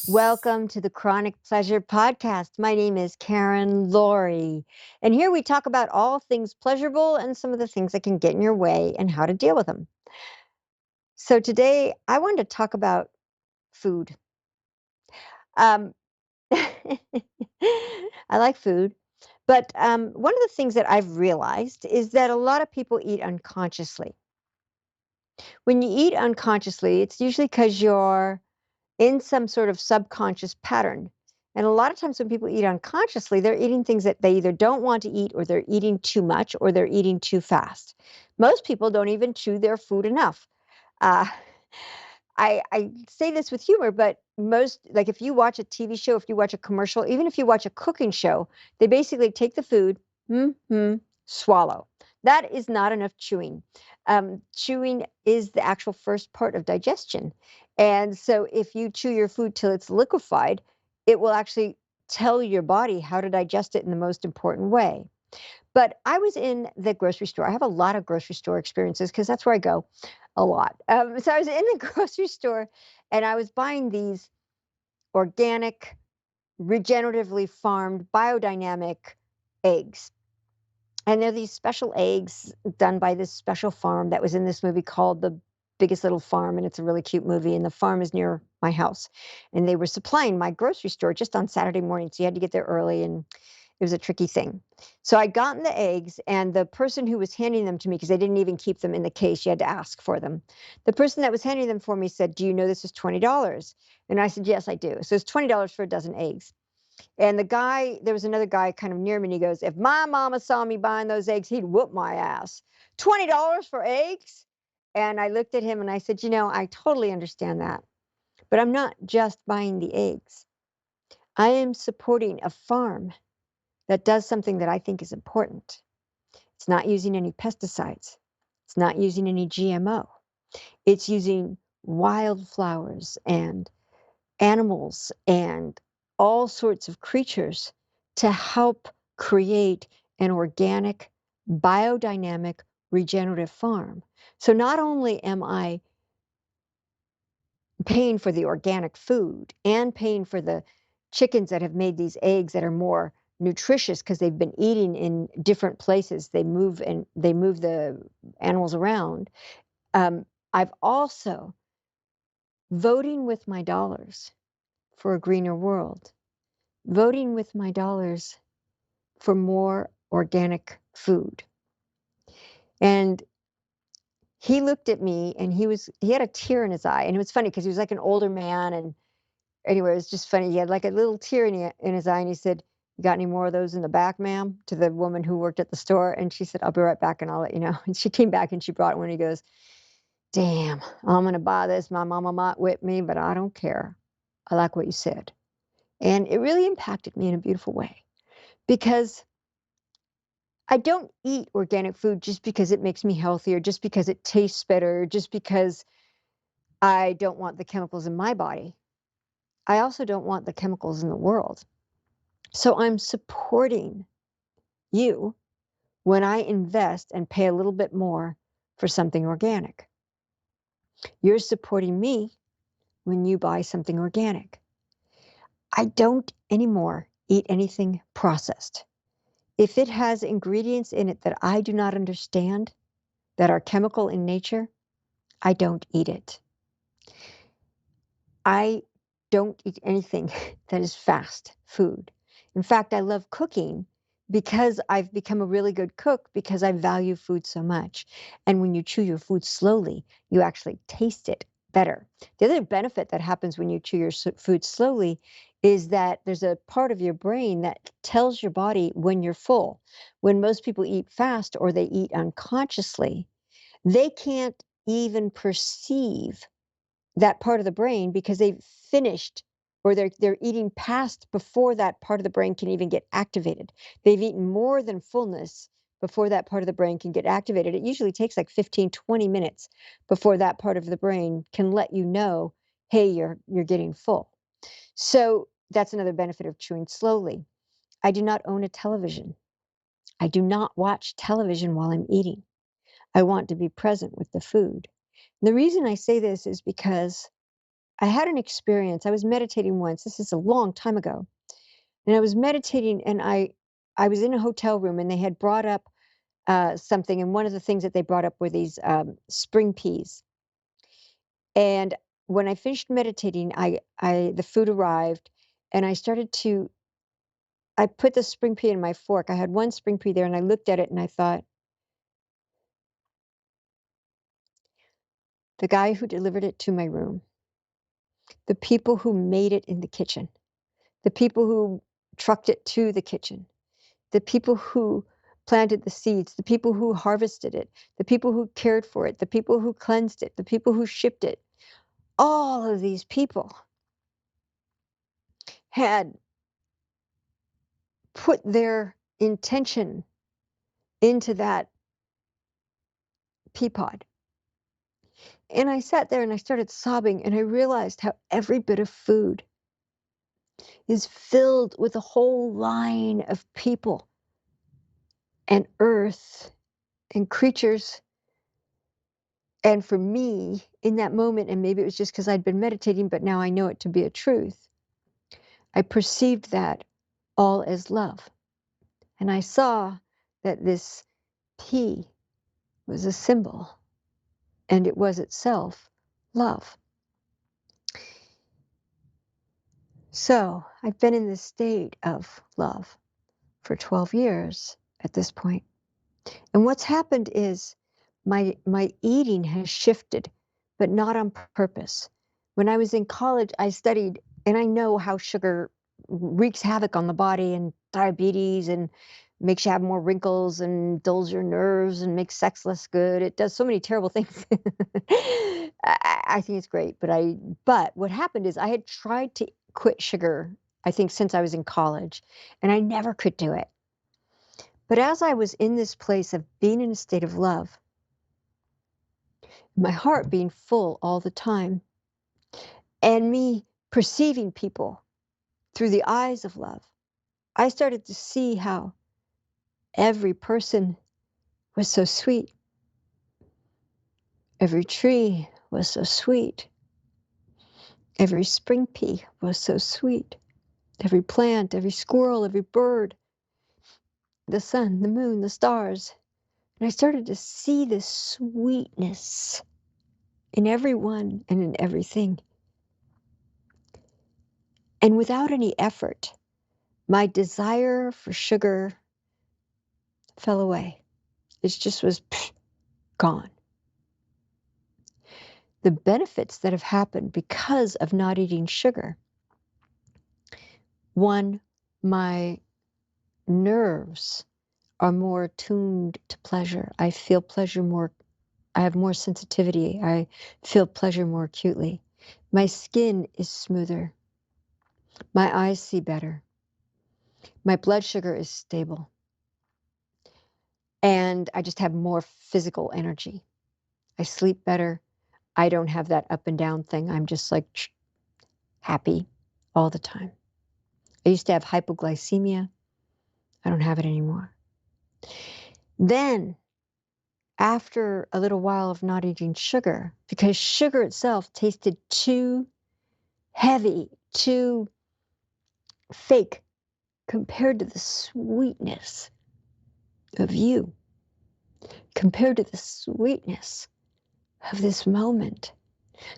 Welcome to the Chronic Pleasure Podcast. My name is Karen Laurie, and here we talk about all things pleasurable and some of the things that can get in your way and how to deal with them. So today I wanted to talk about food. Um, I like food, but one of the things that I've realized is that a lot of people eat unconsciously. When you eat unconsciously, it's usually because you're in some sort of subconscious pattern. And a lot of times when people eat unconsciously, they're eating things that they either don't want to eat or they're eating too much or they're eating too fast. Most people don't even chew their food enough. Uh, I say this with humor, but most, like if you watch a TV show, if you watch a commercial, even if you watch a cooking show, they basically take the food, swallow. That is not enough chewing. Chewing is the actual first part of digestion. And so if you chew your food till it's liquefied, it will actually tell your body how to digest it in the most important way. But I was in the grocery store. I have a lot of grocery store experiences because that's where I go a lot. So I was in the grocery store and I was buying these organic, regeneratively farmed, biodynamic eggs. And they're these special eggs done by this special farm that was in this movie called The Biggest Little Farm. And it's a really cute movie. And the farm is near my house. And they were supplying my grocery store just on Saturday morning. So you had to get there early. And it was a tricky thing. So I gotten the eggs, and the person who was handing them to me, because they didn't even keep them in the case, you had to ask for them. The person that was handing them for me said, "Do you know this is $20?" And I said, "Yes, I do." So it's $20 for a dozen eggs. And the guy, there was another guy kind of near me, and he goes, "If my mama saw me buying those eggs, he'd whoop my ass. $20 for eggs?" And I looked at him and I said, I totally understand that, but I'm not just buying the eggs. I am supporting a farm that does something that I think is important. It's not using any pesticides. It's not using any GMO. It's using wildflowers and animals and all sorts of creatures to help create an organic, biodynamic, regenerative farm. So not only am I paying for the organic food and paying for the chickens that have made these eggs that are more nutritious because they've been eating in different places. They move the animals around. I've also voting with my dollars for a greener world, voting with my dollars for more organic food. And he looked at me and he had a tear in his eye. And it was funny because he was like an older man. And anyway, it was just funny. He had like a little tear in his eye, and he said, "You got any more of those in the back, ma'am?" To the woman who worked at the store. And she said, "I'll be right back and I'll let you know." And she came back and she brought one. He goes, "Damn, I'm going to buy this. My mama might whip me, but I don't care. I like what you said." And it really impacted me in a beautiful way because I don't eat organic food just because it makes me healthier, just because it tastes better, just because I don't want the chemicals in my body. I also don't want the chemicals in the world. So I'm supporting you when I invest and pay a little bit more for something organic. You're supporting me when you buy something organic. I don't anymore eat anything processed. If it has ingredients in it that I do not understand, that are chemical in nature, I don't eat it. I don't eat anything that is fast food. In fact, I love cooking because I've become a really good cook because I value food so much. And when you chew your food slowly, you actually taste it better. The other benefit that happens when you chew your food slowly is that there's a part of your brain that tells your body when you're full. When most people eat fast or they eat unconsciously, they can't even perceive that part of the brain because they've finished or they're eating past before that part of the brain can even get activated. They've eaten more than fullness before that part of the brain can get activated. It usually takes like 15, 20 minutes before that part of the brain can let you know, hey, you're getting full. So that's another benefit of chewing slowly. I do not own a television. I do not watch television while I'm eating. I want to be present with the food. And the reason I say this is because I had an experience. I was meditating once. This is a long time ago. And I was meditating and I was in a hotel room and they had brought up something. And one of the things that they brought up were these spring peas. And when I finished meditating, the food arrived and I put the spring pea in my fork. I had one spring pea there and I looked at it and I thought, the guy who delivered it to my room, the people who made it in the kitchen, the people who trucked it to the kitchen, the people who planted the seeds, the people who harvested it, the people who cared for it, the people who cleansed it, the people who shipped it, all of these people had put their intention into that pea pod. And I sat there and I started sobbing and I realized how every bit of food is filled with a whole line of people and earth and creatures. And for me, in that moment, and maybe it was just because I'd been meditating, but now I know it to be a truth, I perceived that all as love. And I saw that this pea was a symbol, and it was itself love. So I've been in this state of love for 12 years at this point. And what's happened is my eating has shifted, but not on purpose. When I was in college, I studied, and I know how sugar wreaks havoc on the body and diabetes and makes you have more wrinkles and dulls your nerves and makes sex less good. It does so many terrible things. I think it's great, but what happened is I had tried to quit sugar, I think since I was in college, and I never could do it. But as I was in this place of being in a state of love, my heart being full all the time, and me perceiving people through the eyes of love, I started to see how every person was so sweet. Every tree was so sweet. Every spring pea was so sweet. Every plant, every squirrel, every bird, the sun, the moon, the stars. And I started to see this sweetness in everyone and in everything. And without any effort, my desire for sugar fell away. It just was gone. The benefits that have happened because of not eating sugar. One, my nerves are more attuned to pleasure. I feel pleasure more, I have more sensitivity. I feel pleasure more acutely. My skin is smoother. My eyes see better. My blood sugar is stable. And I just have more physical energy. I sleep better. I don't have that up and down thing. I'm just like happy all the time. I used to have hypoglycemia. I don't have it anymore. Then, after a little while of not eating sugar, because sugar itself tasted too heavy, too fake compared to the sweetness of you, compared to the sweetness of this moment,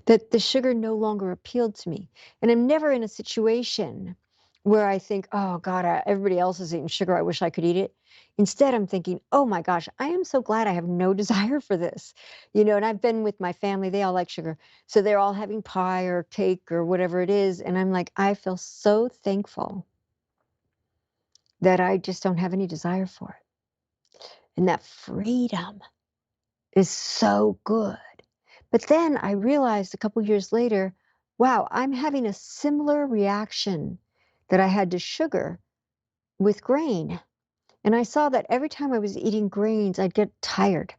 that the sugar no longer appealed to me. And I'm never in a situation where I think, oh God, everybody else is eating sugar. I wish I could eat it. Instead, I'm thinking, oh my gosh, I am so glad I have no desire for this. And I've been with my family, they all like sugar. So they're all having pie or cake or whatever it is. And I'm like, I feel so thankful that I just don't have any desire for it. And that freedom is so good. But then I realized a couple years later, wow, I'm having a similar reaction that I had to sugar with grain. And I saw that every time I was eating grains, I'd get tired.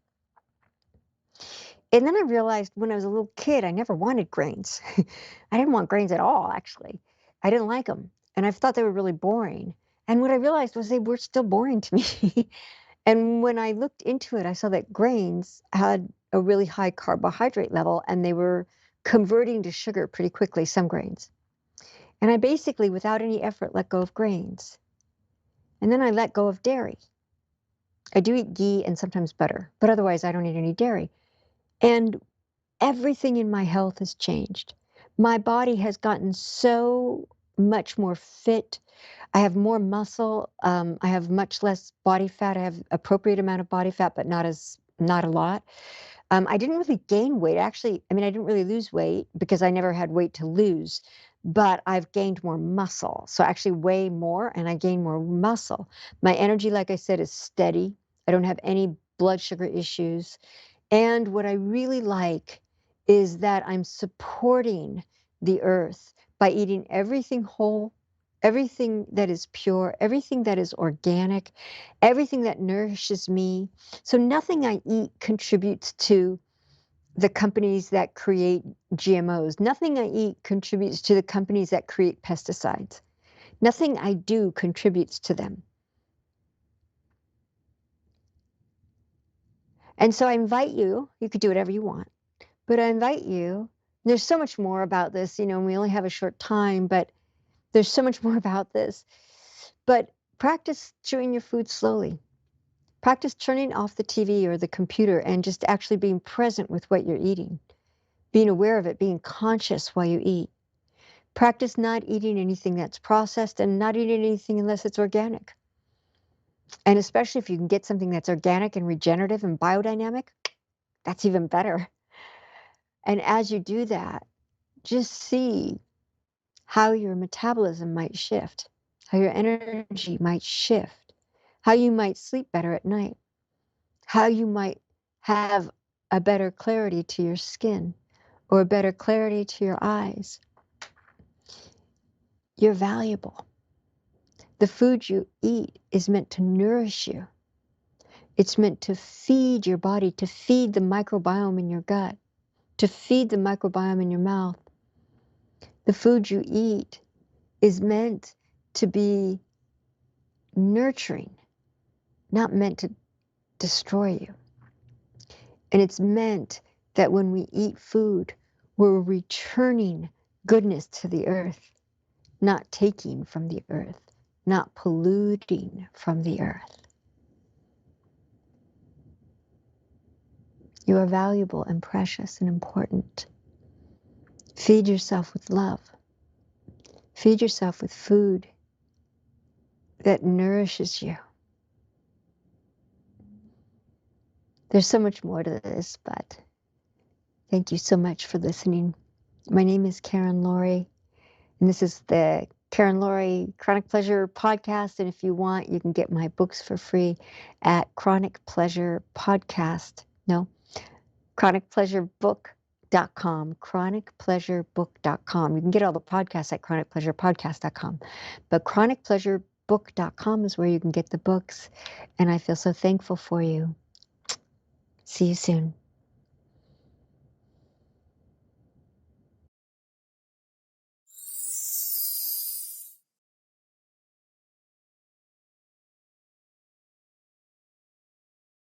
And then I realized when I was a little kid, I never wanted grains. I didn't want grains at all, actually. I didn't like them. And I thought they were really boring. And what I realized was they were still boring to me. And when I looked into it, I saw that grains had a really high carbohydrate level and they were converting to sugar pretty quickly, some grains. And I basically, without any effort, let go of grains. And then I let go of dairy. I do eat ghee and sometimes butter, but otherwise I don't eat any dairy. And everything in my health has changed. My body has gotten so much more fit. I have more muscle. I have much less body fat. I have appropriate amount of body fat, but not a lot. I didn't really gain weight. Actually, I mean, I didn't really lose weight because I never had weight to lose, but I've gained more muscle. So I actually weigh more and I gain more muscle. My energy, like I said, is steady. I don't have any blood sugar issues. And what I really like is that I'm supporting the earth by eating everything whole, everything that is pure, everything that is organic, everything that nourishes me. So nothing I eat contributes to the companies that create GMOs. Nothing I eat contributes to the companies that create pesticides. Nothing I do contributes to them. And so I invite you, you could do whatever you want, but I invite you, there's so much more about this, and we only have a short time, but there's so much more about this. But practice chewing your food slowly. Practice turning off the TV or the computer and just actually being present with what you're eating, being aware of it, being conscious while you eat. Practice not eating anything that's processed and not eating anything unless it's organic. And especially if you can get something that's organic and regenerative and biodynamic, that's even better. And as you do that, just see how your metabolism might shift, how your energy might shift, how you might sleep better at night, how you might have a better clarity to your skin or a better clarity to your eyes. You're valuable. The food you eat is meant to nourish you. It's meant to feed your body, to feed the microbiome in your gut, to feed the microbiome in your mouth. The food you eat is meant to be nurturing, not meant to destroy you. And it's meant that when we eat food, we're returning goodness to the earth, not taking from the earth, not polluting from the earth. You are valuable and precious and important. Feed yourself with love. Feed yourself with food that nourishes you. There's so much more to this, but thank you so much for listening. My name is Karen Laurie, and this is the Karen Laurie Chronic Pleasure podcast. And if you want, you can get my books for free at chronicpleasurebook.com, chronicpleasurebook.com. You can get all the podcasts at chronicpleasurepodcast.com, but chronicpleasurebook.com is where you can get the books. And I feel so thankful for you. See you soon.